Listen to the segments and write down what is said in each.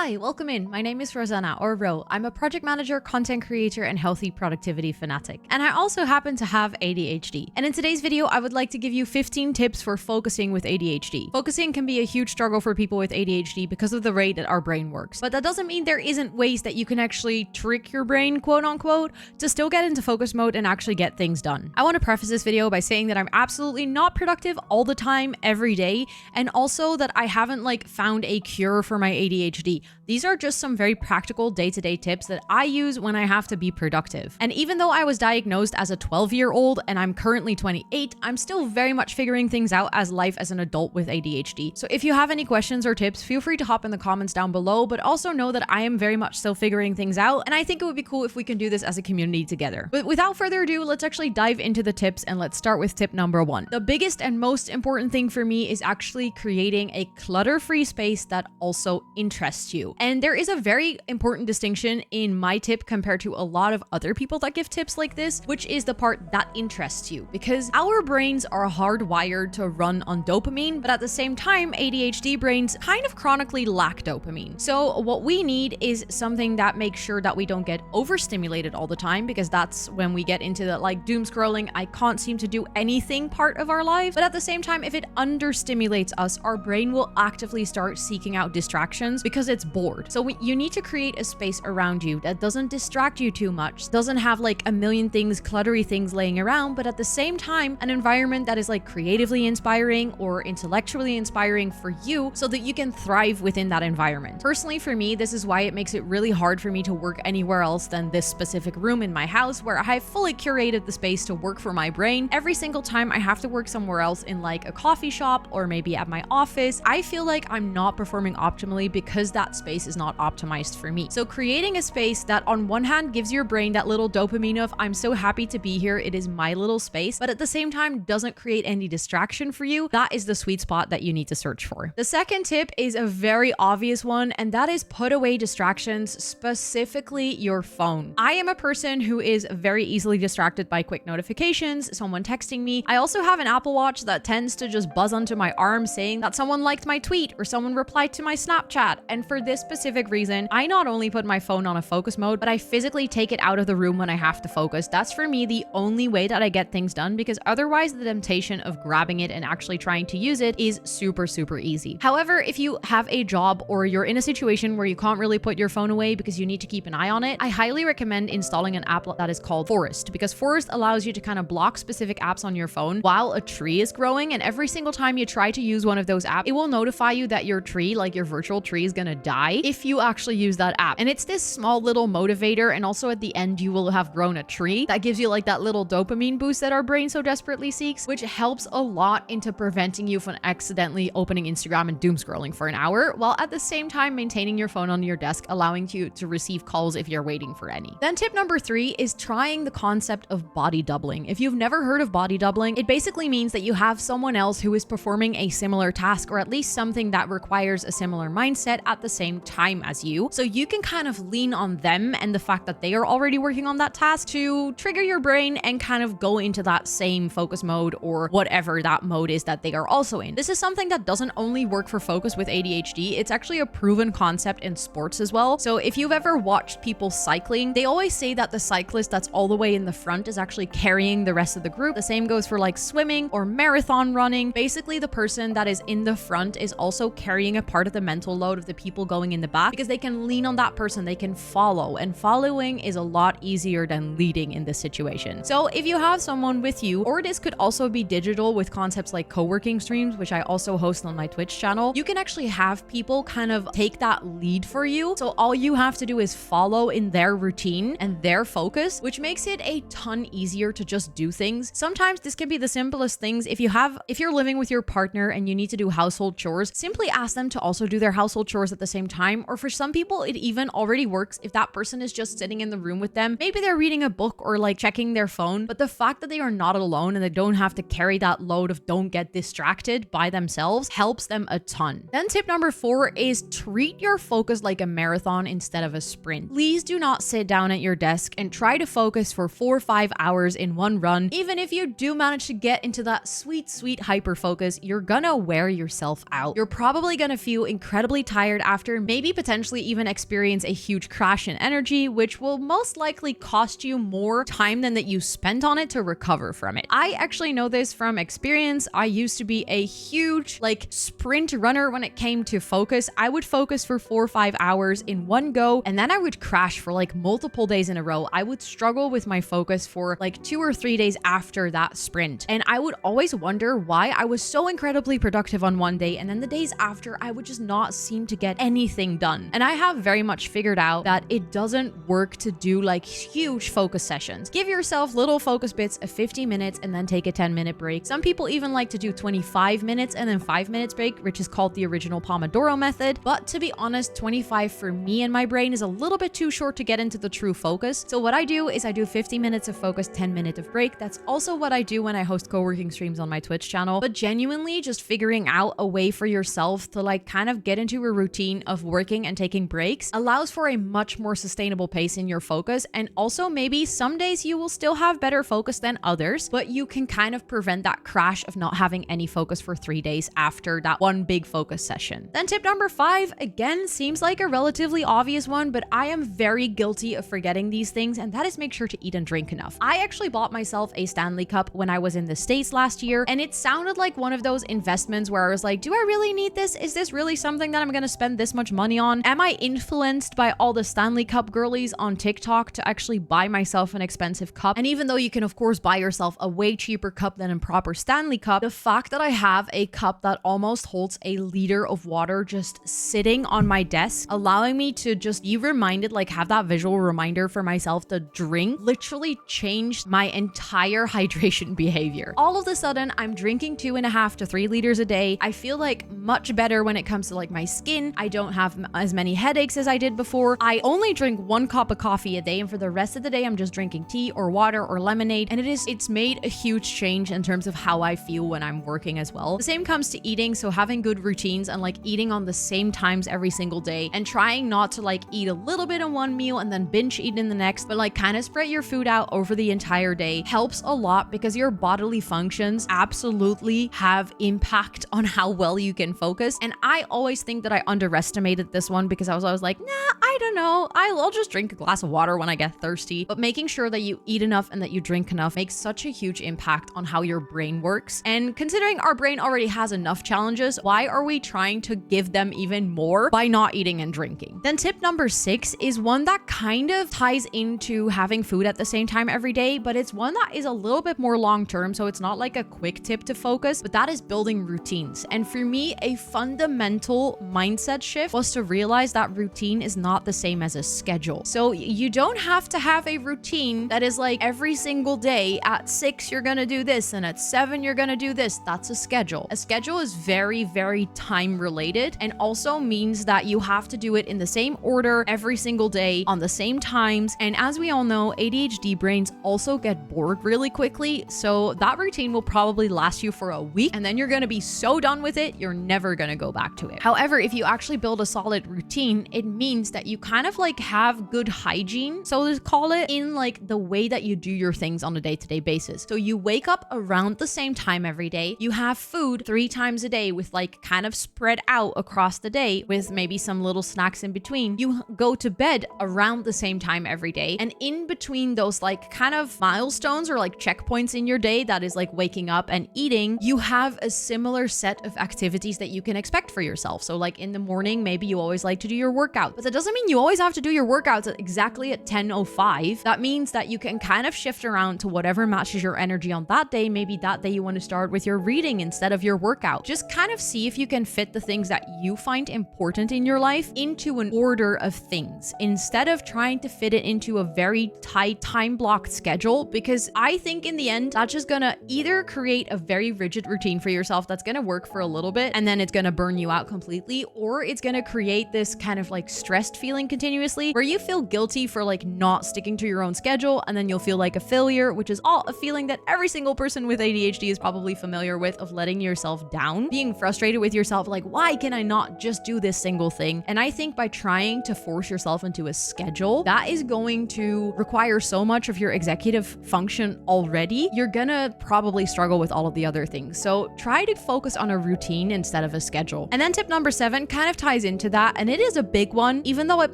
Hi, welcome in. My name is Rosanna, or Ro. I'm a project manager, content creator, and healthy productivity fanatic. And I also happen to have ADHD. And in today's video, I would like to give you 15 tips for focusing with ADHD. Focusing can be a huge struggle for people with ADHD because of the way that our brain works. But that doesn't mean there isn't ways that you can actually trick your brain, quote unquote, to still get into focus mode and actually get things done. I want to preface this video by saying that I'm absolutely not productive all the time, every day, and also that I haven't found a cure for my ADHD. These are just some very practical day-to-day tips that I use when I have to be productive. And even though I was diagnosed as a 12-year-old and I'm currently 28, I'm still very much figuring things out as an adult with ADHD. So if you have any questions or tips, feel free to hop in the comments down below, but also know that I am very much still figuring things out, and I think it would be cool if we can do this as a community together. But without further ado, let's actually dive into the tips, and let's start with tip number 1. The biggest and most important thing for me is actually creating a clutter-free space that also interests you. And there is a very important distinction in my tip compared to a lot of other people that give tips like this, which is the part that interests you. Because our brains are hardwired to run on dopamine, but at the same time, ADHD brains kind of chronically lack dopamine. So what we need is something that makes sure that we don't get overstimulated all the time, because that's when we get into the doom scrolling, I can't seem to do anything part of our life. But at the same time, if it understimulates us, our brain will actively start seeking out distractions because it's bored. So you need to create a space around you that doesn't distract you too much, doesn't have a million things, cluttery things laying around, but at the same time, an environment that is creatively inspiring or intellectually inspiring for you so that you can thrive within that environment. Personally, for me, this is why it makes it really hard for me to work anywhere else than this specific room in my house, where I have fully curated the space to work for my brain. Every single time I have to work somewhere else in a coffee shop or maybe at my office, I feel like I'm not performing optimally because that space is not optimized for me. So creating a space that on one hand gives your brain that little dopamine of I'm so happy to be here, it is my little space, but at the same time doesn't create any distraction for you, that is the sweet spot that you need to search for. The second tip is a very obvious one, and that is put away distractions, specifically your phone. I am a person who is very easily distracted by quick notifications, someone texting me. I also have an Apple Watch that tends to just buzz onto my arm saying that someone liked my tweet or someone replied to my Snapchat. And for this specific reason, I not only put my phone on a focus mode, but I physically take it out of the room when I have to focus. That's for me the only way that I get things done, because otherwise the temptation of grabbing it and actually trying to use it is super, super easy. However, if you have a job or you're in a situation where you can't really put your phone away because you need to keep an eye on it, I highly recommend installing an app that is called Forest, because Forest allows you to kind of block specific apps on your phone while a tree is growing. And every single time you try to use one of those apps, it will notify you that your tree, your virtual tree, is gonna die if you actually use that app. And it's this small little motivator, and also at the end you will have grown a tree that gives you that little dopamine boost that our brain so desperately seeks, which helps a lot into preventing you from accidentally opening Instagram and doom scrolling for an hour, while at the same time maintaining your phone on your desk, allowing you to receive calls if you're waiting for any. Then tip number 3 is trying the concept of body doubling. If you've never heard of body doubling, it basically means that you have someone else who is performing a similar task, or at least something that requires a similar mindset at the same time as you. So you can kind of lean on them and the fact that they are already working on that task to trigger your brain and kind of go into that same focus mode or whatever that mode is that they are also in. This is something that doesn't only work for focus with ADHD, it's actually a proven concept in sports as well. So if you've ever watched people cycling, they always say that the cyclist that's all the way in the front is actually carrying the rest of the group. The same goes for swimming or marathon running. Basically, the person that is in the front is also carrying a part of the mental load of the people going in the back, because they can lean on that person, they can follow, and following is a lot easier than leading in this situation. So if you have someone with you, or this could also be digital with concepts like co-working streams, which I also host on my Twitch channel, you can actually have people kind of take that lead for you. So all you have to do is follow in their routine and their focus, which makes it a ton easier to just do things. Sometimes this can be the simplest things. If you're living with your partner and you need to do household chores, simply ask them to also do their household chores at the same time. Or for some people, it even already works if that person is just sitting in the room with them. Maybe they're reading a book or checking their phone, but the fact that they are not alone and they don't have to carry that load of don't get distracted by themselves helps them a ton. Then tip number 4 is treat your focus like a marathon instead of a sprint. Please do not sit down at your desk and try to focus for 4 or 5 hours in one run. Even if you do manage to get into that sweet hyper focus, you're gonna wear yourself out. You're probably gonna feel incredibly tired after after, maybe potentially even experience a huge crash in energy, which will most likely cost you more time than that you spent on it to recover from it. I actually know this from experience. I used to be a huge sprint runner when it came to focus. I would focus for 4 or 5 hours in one go, and then I would crash for multiple days in a row. I would struggle with my focus for 2 or 3 days after that sprint. And I would always wonder why I was so incredibly productive on one day, and then the days after I would just not seem to get anything done. And I have very much figured out that it doesn't work to do huge focus sessions. Give yourself little focus bits of 50 minutes and then take a 10-minute break. Some people even like to do 25 minutes and then 5 minutes break, which is called the original Pomodoro method. But to be honest, 25 for me and my brain is a little bit too short to get into the true focus. So what I do is I do 50 minutes of focus, 10 minutes of break. That's also what I do when I host co-working streams on my Twitch channel. But genuinely just figuring out a way for yourself to kind of get into a routine of working and taking breaks allows for a much more sustainable pace in your focus. And also maybe some days you will still have better focus than others, but you can kind of prevent that crash of not having any focus for 3 days after that one big focus session. Then tip number 5, again, seems like a relatively obvious one, but I am very guilty of forgetting these things, and that is make sure to eat and drink enough. I actually bought myself a Stanley Cup when I was in the States last year, and it sounded like one of those investments where I was like, do I really need this? Is this really something that I'm gonna spend this much money on? Am I influenced by all the Stanley Cup girlies on TikTok to actually buy myself an expensive cup? And even though you can of course buy yourself a way cheaper cup than a proper Stanley Cup, the fact that I have a cup that almost holds a liter of water just sitting on my desk, allowing me to just be reminded, have that visual reminder for myself to drink, literally changed my entire hydration behavior. All of a sudden, I'm drinking 2.5 to 3 liters a day. I feel much better when it comes to my skin. I don't have as many headaches as I did before. I only drink 1 cup of coffee a day, and for the rest of the day, I'm just drinking tea or water or lemonade. And it's made a huge change in terms of how I feel when I'm working as well. The same comes to eating. So having good routines and eating on the same times every single day, and trying not to eat a little bit in one meal and then binge eat in the next, but kind of spread your food out over the entire day helps a lot, because your bodily functions absolutely have impact on how well you can focus. And I always think that I underestimated this one, because I was always like, nah, I don't know, I'll just drink a glass of water when I get thirsty. But making sure that you eat enough and that you drink enough makes such a huge impact on how your brain works. And considering our brain already has enough challenges, why are we trying to give them even more by not eating and drinking? Then tip number 6 is one that kind of ties into having food at the same time every day, but it's one that is a little bit more long-term, so it's not a quick tip to focus, but that is building routines. And for me, a fundamental mindset shift was to realize that routine is not the same as a schedule. So you don't have to have a routine that is every single day at 6 you're gonna do this, and at 7 you're gonna do this. That's a schedule. A schedule is very, very time related, and also means that you have to do it in the same order every single day on the same times. And as we all know, ADHD brains also get bored really quickly, so that routine will probably last you for a week, and then you're gonna be so done with it, you're never gonna go back to it. However, if you actually build a solid routine, it means that you kind of have good hygiene, so to call it, in the way that you do your things on a day-to-day basis. So you wake up around the same time every day, you have food 3 times a day with kind of spread out across the day with maybe some little snacks in between. You go to bed around the same time every day, and in between those kind of milestones or checkpoints in your day, that is waking up and eating, you have a similar set of activities that you can expect for yourself. So in the morning, maybe you always like to do your workout, but that doesn't mean you always have to do your workouts exactly at 10:05. That means that you can kind of shift around to whatever matches your energy on that day. Maybe that day you want to start with your reading instead of your workout. Just kind of see if you can fit the things that you find important in your life into an order of things, instead of trying to fit it into a very tight time-blocked schedule, because I think in the end, that's just gonna either create a very rigid routine for yourself that's gonna work for a little bit, and then it's gonna burn you out completely, or it's gonna create this kind of stressed feeling feeling continuously, where you feel guilty for like not sticking to your own schedule, and then you'll feel like a failure, which is all a feeling that every single person with ADHD is probably familiar with, of letting yourself down, being frustrated with yourself, like, why can I not just do this single thing? And I think by trying to force yourself into a schedule, that is going to require so much of your executive function already, you're gonna probably struggle with all of the other things. So try to focus on a routine instead of a schedule. And then tip number 7 kind of ties into that, and it is a big one, even though it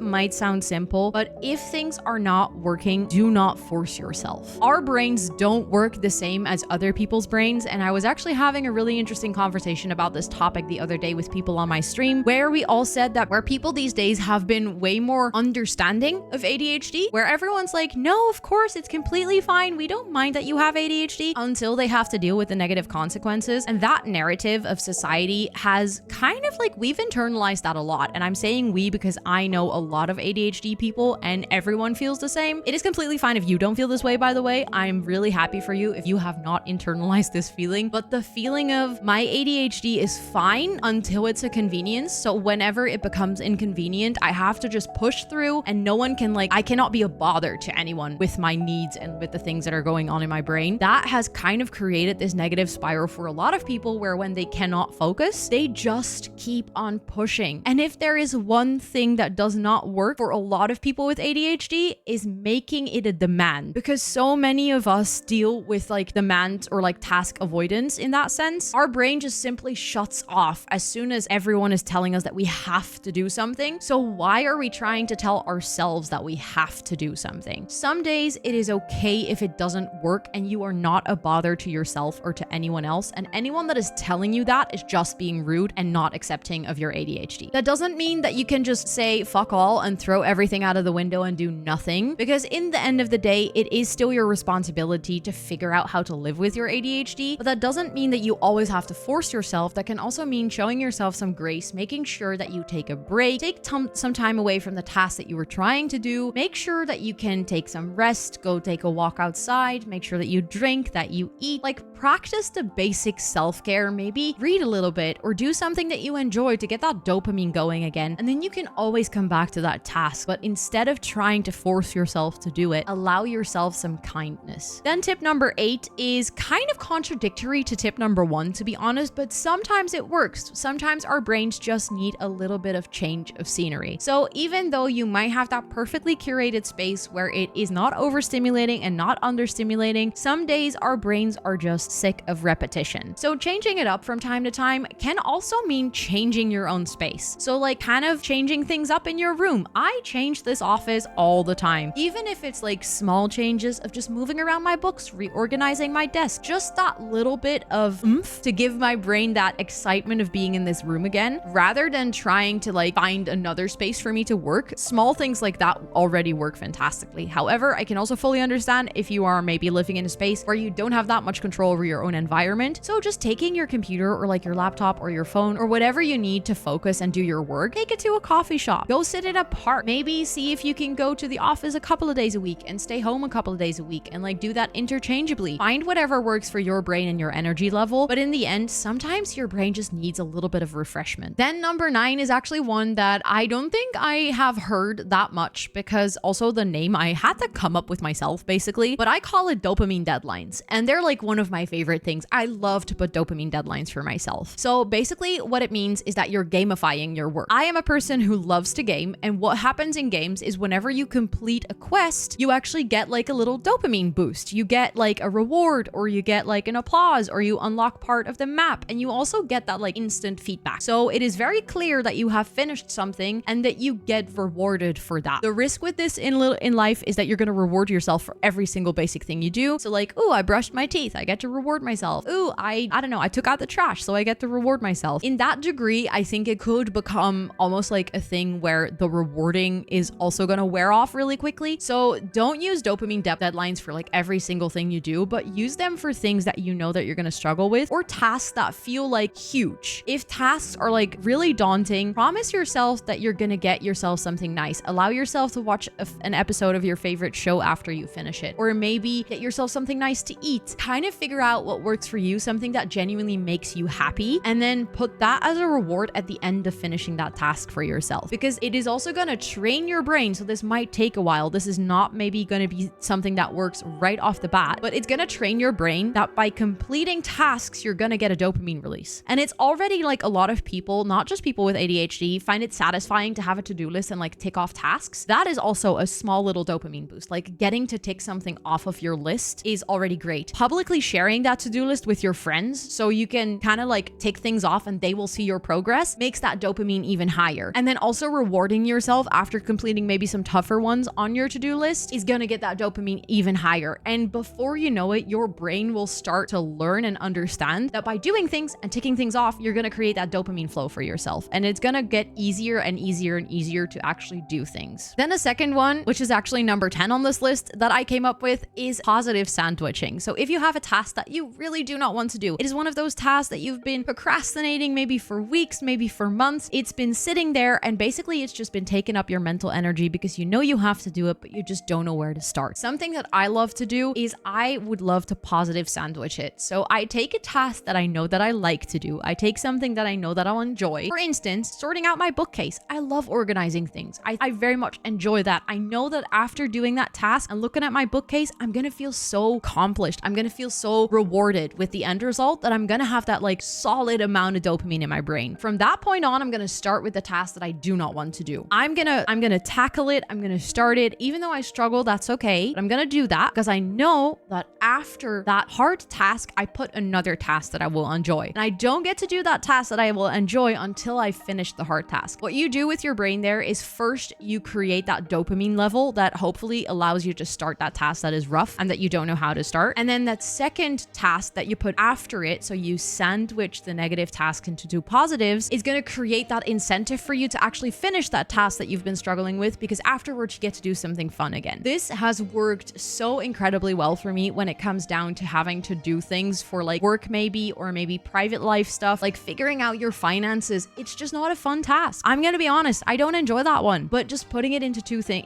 might sound simple, but if things are not working, do not force yourself. Our brains don't work the same as other people's brains, and I was actually having a really interesting conversation about this topic the other day with people on my stream, where we all said that where people these days have been way more understanding of ADHD, where everyone's like, no, of course, it's completely fine. We don't mind that you have ADHD, until they have to deal with the negative consequences. And that narrative of society has kind of like, we've internalized that a lot. And I'm saying we because I know a lot of ADHD people and everyone feels the same. It is completely fine if you don't feel this way, by the way. I'm really happy for you if you have not internalized this feeling, but the feeling of my ADHD is fine until it's a convenience. So whenever it becomes inconvenient, I have to just push through, and no one can I cannot be a bother to anyone with my needs and with the things that are going on in my brain. That has kind of created this negative spiral for a lot of people, where when they cannot focus, they just keep on pushing. And if there is one thing that does not work for a lot of people with ADHD, is making it a demand, because so many of us deal with like demand or like task avoidance in that sense. Our brain just simply shuts off as soon as everyone is telling us that we have to do something. So why are we trying to tell ourselves that we have to do something? Some days it is okay if it doesn't work and you are not a bother to yourself or to anyone else, and anyone that is telling you that is just being rude and not accepting of your ADHD. That doesn't mean that you can just say fuck all and throw everything out of the window and do nothing, because in the end of the day, it is still your responsibility to figure out how to live with your ADHD. But that doesn't mean that you always have to force yourself. That can also mean showing yourself some grace, making sure that you take a break, take some time away from the task that you were trying to do, make sure that you can take some rest, go take a walk outside, make sure that you drink, that you eat, like practice the basic self-care, maybe read a little bit or do something that you enjoy to get that dopamine going again. And then you can always come back to that task. But instead of trying to force yourself to do it, allow yourself some kindness. Then tip number 8 is kind of contradictory to tip number 1, to be honest, but sometimes it works. Sometimes our brains just need a little bit of change of scenery. So even though you might have that perfectly curated space where it is not overstimulating and not understimulating, some days our brains are just sick of repetition. So changing it up from time to time can also mean changing your own space. So like kind of changing things up in your room. I change this office all the time. Even if it's like small changes of just moving around my books, reorganizing my desk, just that little bit of oomph to give my brain that excitement of being in this room again, rather than trying to like find another space for me to work. Small things like that already work fantastically. However, I can also fully understand if you are maybe living in a space where you don't have that much control over your own environment. So just taking your computer or like your laptop or your phone or whatever you need to focus and do your work, take it to a coffee shop, go sit in a park, maybe see if you can go to the office a couple of days a week and stay home a couple of days a week, and like do that interchangeably. Find whatever works for your brain and your energy level. But in the end, sometimes your brain just needs a little bit of refreshment. Then number 9 is actually one that I don't think I have heard that much, because also the name I had to come up with myself basically, but I call it dopamine deadlines. And they're like one of my favorite things. I love to put dopamine deadlines for myself. So basically what it means is that you're gamifying your work. I am a person who loves to game, and what happens in games is whenever you complete a quest, you actually get like a little dopamine boost. You get like a reward, or you get like an applause, or you unlock part of the map, and you also get that like instant feedback. So it is very clear that you have finished something and that you get rewarded for that. The risk with this in life is that you're going to reward yourself for every single basic thing you do. So like, oh, I brushed my teeth, I get to reward myself. Oh, I don't know, I took out the trash, so I get to reward myself. In that degree, I think it could become almost like a thing where the rewarding is also going to wear off really quickly. So don't use dopamine deadlines for like every single thing you do, but use them for things that you know that you're going to struggle with, or tasks that feel like huge. If tasks are like really daunting, promise yourself that you're going to get yourself something nice. Allow yourself to watch an episode of your favorite show after you finish it, or maybe get yourself something nice to eat. Kind of figure out what works for you, something that genuinely makes you happy, and then put that as a reward at the end of finishing that task for yourself, because it is is also going to train your brain. So this might take a while. This is not maybe going to be something that works right off the bat, but it's going to train your brain that by completing tasks, you're going to get a dopamine release. And it's already like a lot of people, not just people with ADHD, find it satisfying to have a to-do list and like tick off tasks. That is also a small little dopamine boost. Like getting to tick something off of your list is already great. Publicly sharing that to-do list with your friends so you can kind of like tick things off and they will see your progress makes that dopamine even higher. And then also rewarding yourself after completing maybe some tougher ones on your to-do list is going to get that dopamine even higher. And before you know it, your brain will start to learn and understand that by doing things and ticking things off, you're going to create that dopamine flow for yourself. And it's going to get easier and easier and easier to actually do things. Then the second one, which is actually number 10 on this list that I came up with, is positive sandwiching. So if you have a task that you really do not want to do, it is one of those tasks that you've been procrastinating maybe for weeks, maybe for months. It's been sitting there and basically it's just been taking up your mental energy because you know you have to do it, but you just don't know where to start. Something that I love to do is I would love to positive sandwich it. So I take a task that I know that I like to do. I take something that I know that I'll enjoy. For instance, sorting out my bookcase. I love organizing things. I very much enjoy that. I know that after doing that task and looking at my bookcase, I'm going to feel so accomplished. I'm going to feel so rewarded with the end result that I'm going to have that like solid amount of dopamine in my brain. From that point on, I'm going to start with the task that I do not want to do. I'm going to tackle it. I'm going to start it. Even though I struggle, that's okay. But I'm going to do that because I know that after that hard task, I put another task that I will enjoy. And I don't get to do that task that I will enjoy until I finish the hard task. What you do with your brain there is first you create that dopamine level that hopefully allows you to start that task that is rough and that you don't know how to start. And then that second task that you put after it, so you sandwich the negative task into two positives, is going to create that incentive for you to actually finish that task that you've been struggling with, because afterwards you get to do something fun again. This has worked so incredibly well for me when it comes down to having to do things for like work maybe, or maybe private life stuff, like figuring out your finances. It's just not a fun task. I'm going to be honest, I don't enjoy that one, but just putting it into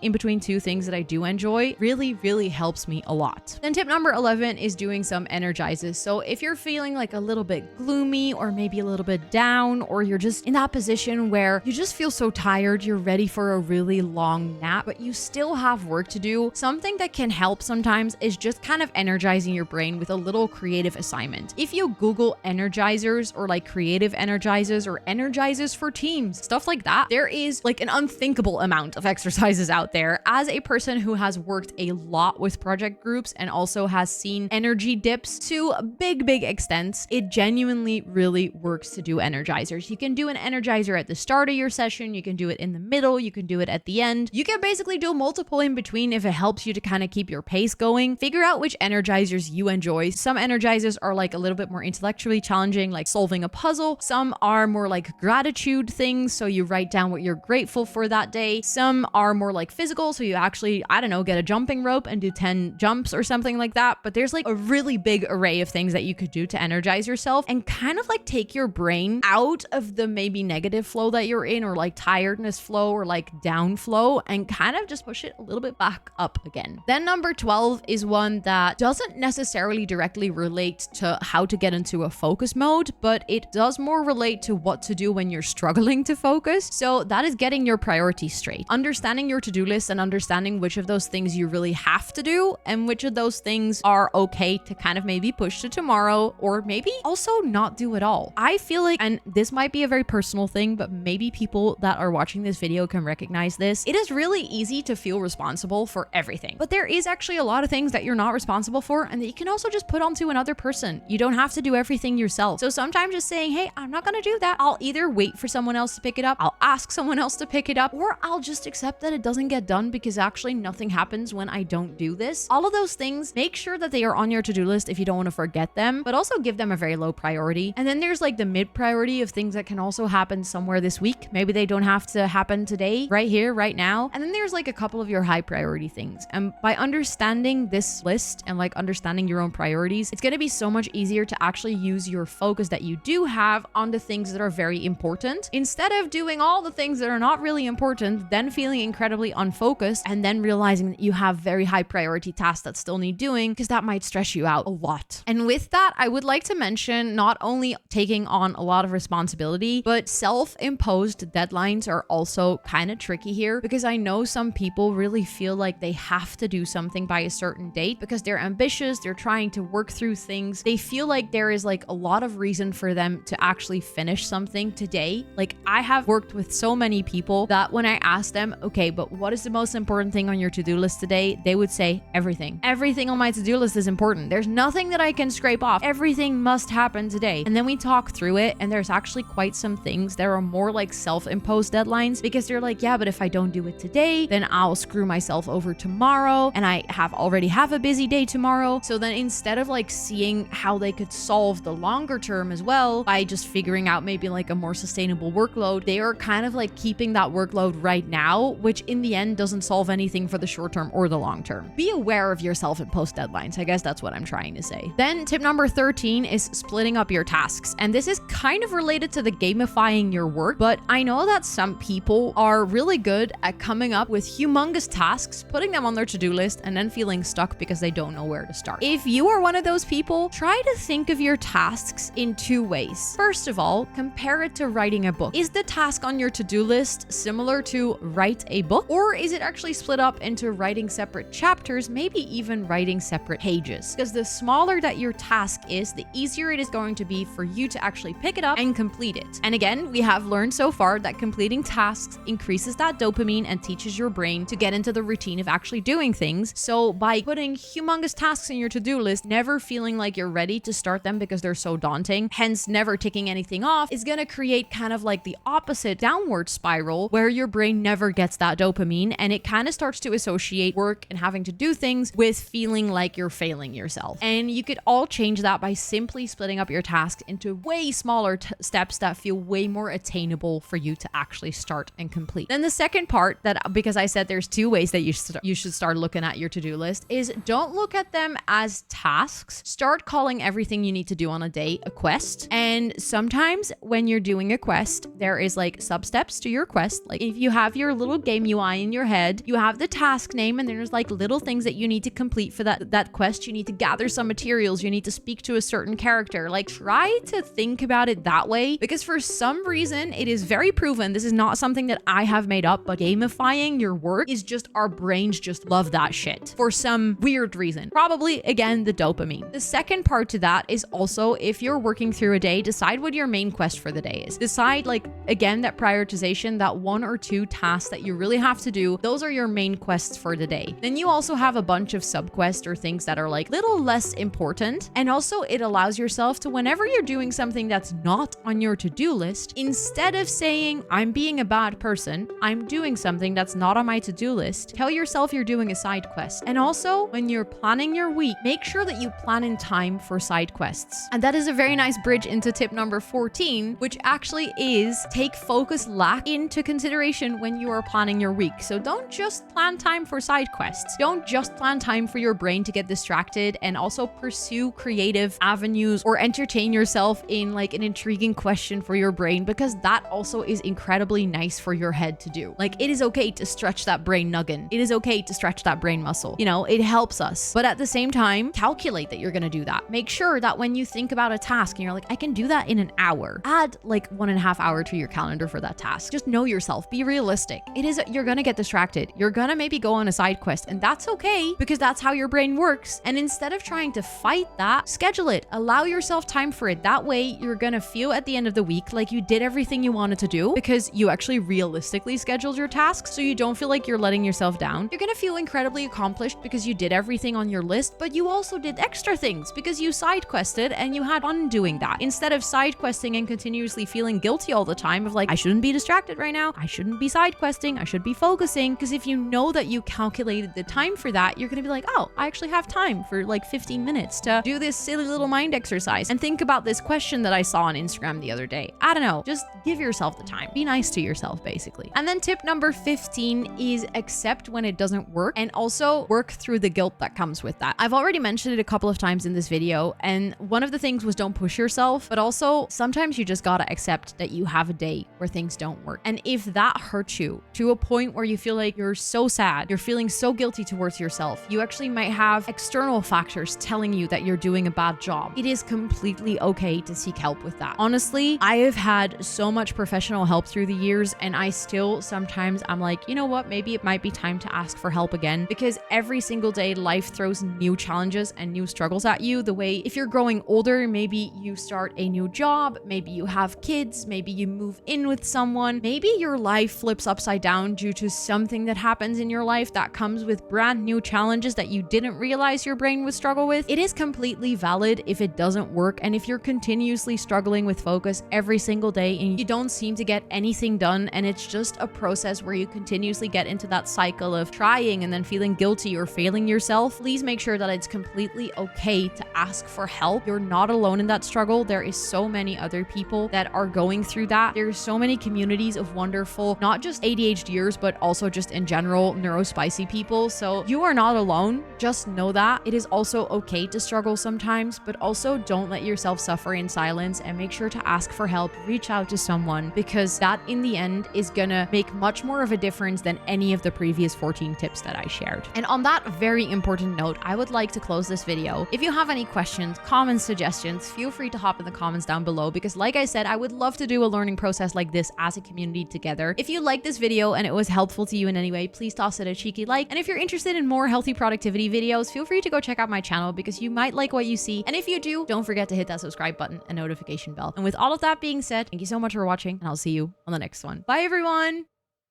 in between two things that I do enjoy really helps me a lot. Then tip number 11 is doing some energizes. So if you're feeling like a little bit gloomy or maybe a little bit down, or you're just in that position where you just feel so tired, you're ready for a really long nap, but you still have work to do, something that can help sometimes is just kind of energizing your brain with a little creative assignment. If you Google energizers or like creative energizers or energizers for teams, stuff like that, there is like an unthinkable amount of exercises out there. As a person who has worked a lot with project groups and also has seen energy dips to big extents, it genuinely really works to do energizers. You can do an energizer at the start of your session, you can do it in the middle, you can do it at the end. You can basically do multiple in between if it helps you to kind of keep your pace going. Figure out which energizers you enjoy. Some energizers are like a little bit more intellectually challenging, like solving a puzzle. Some are more like gratitude things, so you write down what you're grateful for that day. Some are more like physical, so you actually, I don't know, get a jumping rope and do 10 jumps or something like that. But there's like a really big array of things that you could do to energize yourself and kind of like take your brain out of the maybe negative flow that you're in, or like tiredness flow, or like down flow, and kind of just push it a little bit back up again. Then number 12 is one that doesn't necessarily directly relate to how to get into a focus mode, but it does more relate to what to do when you're struggling to focus. So that is getting your priorities straight. Understanding your to-do list and understanding which of those things you really have to do and which of those things are okay to kind of maybe push to tomorrow, or maybe also not do at all. I feel like, and this might be a very personal thing, but maybe people that are watching this video can recognize this. It is really easy to feel responsible for everything, but there is actually a lot of things that you're not responsible for and that you can also just put onto another person. You don't have to do everything yourself. So sometimes just saying, hey, I'm not going to do that. I'll either wait for someone else to pick it up, I'll ask someone else to pick it up, or I'll just accept that it doesn't get done because actually nothing happens when I don't do this. All of those things, make sure that they are on your to-do list if you don't want to forget them, but also give them a very low priority. And then there's like the mid priority of things that can also happen somewhere this week. Maybe they don't have to happen today, right here, right now. And then there's like a couple of your high priority things. And by understanding this list and like understanding your own priorities, it's going to be so much easier to actually use your focus that you do have on the things that are very important, instead of doing all the things that are not really important, then feeling incredibly unfocused and then realizing that you have very high priority tasks that still need doing, because that might stress you out a lot. And with that, I would like to mention not only taking on a lot of responsibility, but self-imposed deadlines are also also kind of tricky here, because I know some people really feel like they have to do something by a certain date because they're ambitious, they're trying to work through things. They feel like there is like a lot of reason for them to actually finish something today. Like, I have worked with so many people that when I ask them, okay, but what is the most important thing on your to-do list today? They would say everything. Everything on my to-do list is important. There's nothing that I can scrape off. Everything must happen today. And then we talk through it, and there's actually quite some things that are more like self-imposed deadlines, because they're like, yeah, but if I don't do it today, then I'll screw myself over tomorrow, and I already have a busy day tomorrow. So then instead of like seeing how they could solve the longer term as well by just figuring out maybe like a more sustainable workload, they are kind of like keeping that workload right now, which in the end doesn't solve anything for the short term or the long term. Be aware of your self-imposed deadlines. I guess that's what I'm trying to say. Then tip number 13 is splitting up your tasks. And this is kind of related to the gamifying your work, but I know that some people are really good at coming up with humongous tasks, putting them on their to-do list, and then feeling stuck because they don't know where to start. If you are one of those people, try to think of your tasks in two ways. First of all, compare it to writing a book. Is the task on your to-do list similar to write a book, or is it actually split up into writing separate chapters, maybe even writing separate pages? Because the smaller that your task is, the easier it is going to be for you to actually pick it up and complete it. And again, we have learned so far that completing tasks increases that dopamine and teaches your brain to get into the routine of actually doing things. So by putting humongous tasks in your to-do list, never feeling like you're ready to start them because they're so daunting, hence never ticking anything off, is going to create kind of like the opposite downward spiral where your brain never gets that dopamine, and it kind of starts to associate work and having to do things with feeling like you're failing yourself. And you could all change that by simply splitting up your tasks into way smaller steps that feel way more attainable for you to actually start and complete. Then the second part, that because I said there's two ways that you should start looking at your to-do list, is don't look at them as tasks. Start calling everything you need to do on a day a quest. And sometimes when you're doing a quest, there is like sub-steps to your quest. Like if you have your little game UI in your head, you have the task name, and then there's like little things that you need to complete for that quest. You need to gather some materials, you need to speak to a certain character. Like, try to think about it that way, because for some reason it is very proven, this is not something that I have made up, but gamifying your work is just, our brains just love that shit for some weird reason. Probably, again, the dopamine. The second part to that is also, if you're working through a day, decide what your main quest for the day is. Decide, like, again, that prioritization, that one or two tasks that you really have to do, those are your main quests for the day. Then you also have a bunch of sub-quests or things that are like little less important. And also it allows yourself to, whenever you're doing something that's not on your to-do list, instead of saying, I'm being a bad person, I'm doing something that's not on my to-do list, tell yourself you're doing a side quest. And also, when you're planning your week, make sure that you plan in time for side quests. And that is a very nice bridge into tip number 14, which actually is take focus lack into consideration when you are planning your week. So don't just plan time for side quests. Don't just plan time for your brain to get distracted, and also pursue creative avenues or entertain yourself in like an intriguing question for your brain, because that also is incredibly nice for your head to do. Like, it is okay to stretch that brain noggin. It is okay to stretch that brain muscle. You know, it helps us. But at the same time, calculate that you're going to do that. Make sure that when you think about a task and you're like, I can do that in an hour, add like 1.5 hours to your calendar for that task. Just know yourself. Be realistic. You're going to get distracted. You're going to maybe go on a side quest, and that's okay, because that's how your brain works. And instead of trying to fight that, schedule it. Allow yourself time for it. That way, you're going to feel at the end of the week like you did everything you wanted to do, because you actually realistically scheduled your tasks, so you don't feel like you're letting yourself down. You're going to feel incredibly accomplished because you did everything on your list, but you also did extra things because you side quested and you had fun doing that, instead of side questing and continuously feeling guilty all the time of like, I shouldn't be distracted right now. I shouldn't be side questing. I should be focusing. Because if you know that you calculated the time for that, you're going to be like, oh, I actually have time for like 15 minutes to do this silly little mind exercise and think about this question that I saw on Instagram the other day. I don't know. Just give yourself the time. Be nice to yourself, basically. And then tip number 15 is accept when it doesn't work, and also work through the guilt that comes with that. I've already mentioned it a couple of times in this video, and one of the things was don't push yourself, but also sometimes you just gotta accept that you have a day where things don't work. And if that hurts you to a point where you feel like you're so sad, you're feeling so guilty towards yourself, you actually might have external factors telling you that you're doing a bad job. It is completely okay to seek help with that. Honestly, I have had so much professional help through the years, and I still sometimes I'm like, you know what, maybe it might be time to ask for help again, because every single day life throws new challenges and new struggles at you. The way if you're growing older, maybe you start a new job, maybe you have kids, maybe you move in with someone, maybe your life flips upside down due to something that happens in your life that comes with brand new challenges that you didn't realize your brain would struggle with. It is completely valid if it doesn't work, and if you're continuously struggling with focus every single day and you don't seem to get anything done, and it's just a process where you continuously get into that cycle of trying and then feeling guilty or failing yourself, please make sure that it's completely okay to ask for help. You're not alone in that struggle. There is so many other people that are going through that. There's so many communities of wonderful, not just ADHDers, but also just in general neurospicy people. So you are not alone. Just know that it is also okay to struggle sometimes, but also don't let yourself suffer in silence, and make sure to ask for help, reach out to someone, because that in the end is gonna make much more of a difference than any of the previous 14 tips that I shared. And on that very important note, I would like to close this video. If you have any questions, comments, suggestions, feel free to hop in the comments down below, because like I said, I would love to do a learning process like this as a community together. If you like this video and it was helpful to you in any way, please toss it a cheeky like. And if you're interested in more healthy productivity videos, feel free to go check out my channel, because you might like what you see. And if you do, don't forget to hit that subscribe button and notification bell. And with all of that being said, thank you so much for watching, and I'll see you on the next one. Bye everyone!